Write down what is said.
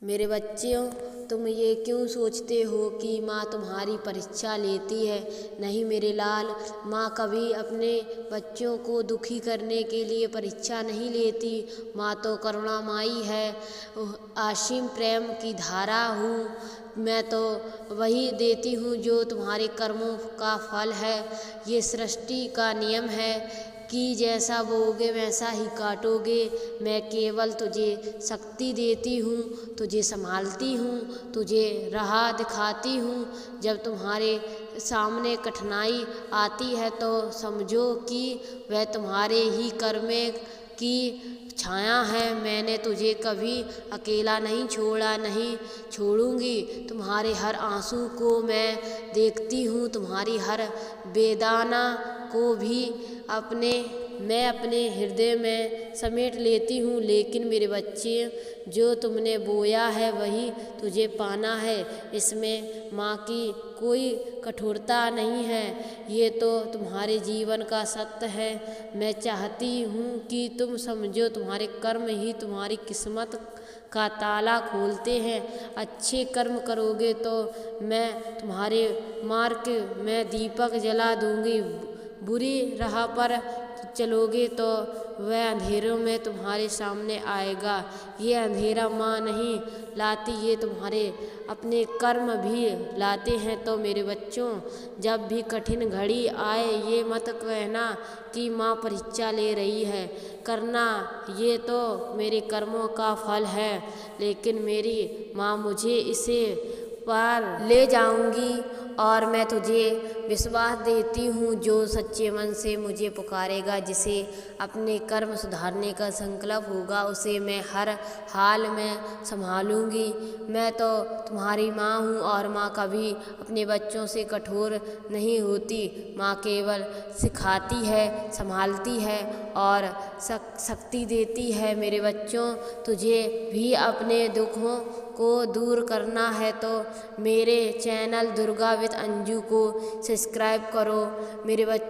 मेरे बच्चों, तुम ये क्यों सोचते हो कि माँ तुम्हारी परीक्षा लेती है? नहीं मेरे लाल, माँ कभी अपने बच्चों को दुखी करने के लिए परीक्षा नहीं लेती। माँ तो करुणामयी है, असीम प्रेम की धारा हूँ। मैं तो वही देती हूँ जो तुम्हारे कर्मों का फल है। ये सृष्टि का नियम है कि जैसा बोओगे वैसा ही काटोगे। मैं केवल तुझे शक्ति देती हूँ, तुझे संभालती हूँ, तुझे राह दिखाती हूँ। जब तुम्हारे सामने कठिनाई आती है तो समझो कि वह तुम्हारे ही कर्म की छाया है। मैंने तुझे कभी अकेला नहीं छोड़ा, नहीं छोड़ूंगी। तुम्हारे हर आंसू को मैं देखती हूँ, तुम्हारी हर वेदना को भी मैं अपने हृदय में समेट लेती हूँ। लेकिन मेरे बच्चे, जो तुमने बोया है वही तुझे पाना है। इसमें माँ की कोई कठोरता नहीं है, ये तो तुम्हारे जीवन का सत्य है। मैं चाहती हूँ कि तुम समझो, तुम्हारे कर्म ही तुम्हारी किस्मत का ताला खोलते हैं। अच्छे कर्म करोगे तो मैं तुम्हारे मार्ग में दीपक जला दूंगी। बुरी राह पर चलोगे तो वह अंधेरों में तुम्हारे सामने आएगा। ये अंधेरा माँ नहीं लाती, ये तुम्हारे अपने कर्म भी लाते हैं। तो मेरे बच्चों, जब भी कठिन घड़ी आए ये मत कहना कि माँ परीक्षा ले रही है। करना ये तो मेरे कर्मों का फल है, लेकिन मेरी माँ मुझे इसे पार ले जाऊंगी। और मैं तुझे विश्वास देती हूँ, जो सच्चे मन से मुझे पुकारेगा, जिसे अपने कर्म सुधारने का संकल्प होगा, उसे मैं हर हाल में संभालूंगी। मैं तो तुम्हारी माँ हूँ और माँ कभी अपने बच्चों से कठोर नहीं होती। माँ केवल सिखाती है, संभालती है और शक्ति देती है। मेरे बच्चों, तुझे भी अपने दुखों को दूर करना है तो मेरे चैनल दुर्गा विद अंजू को सब्सक्राइब करो। मेरे बच्चों,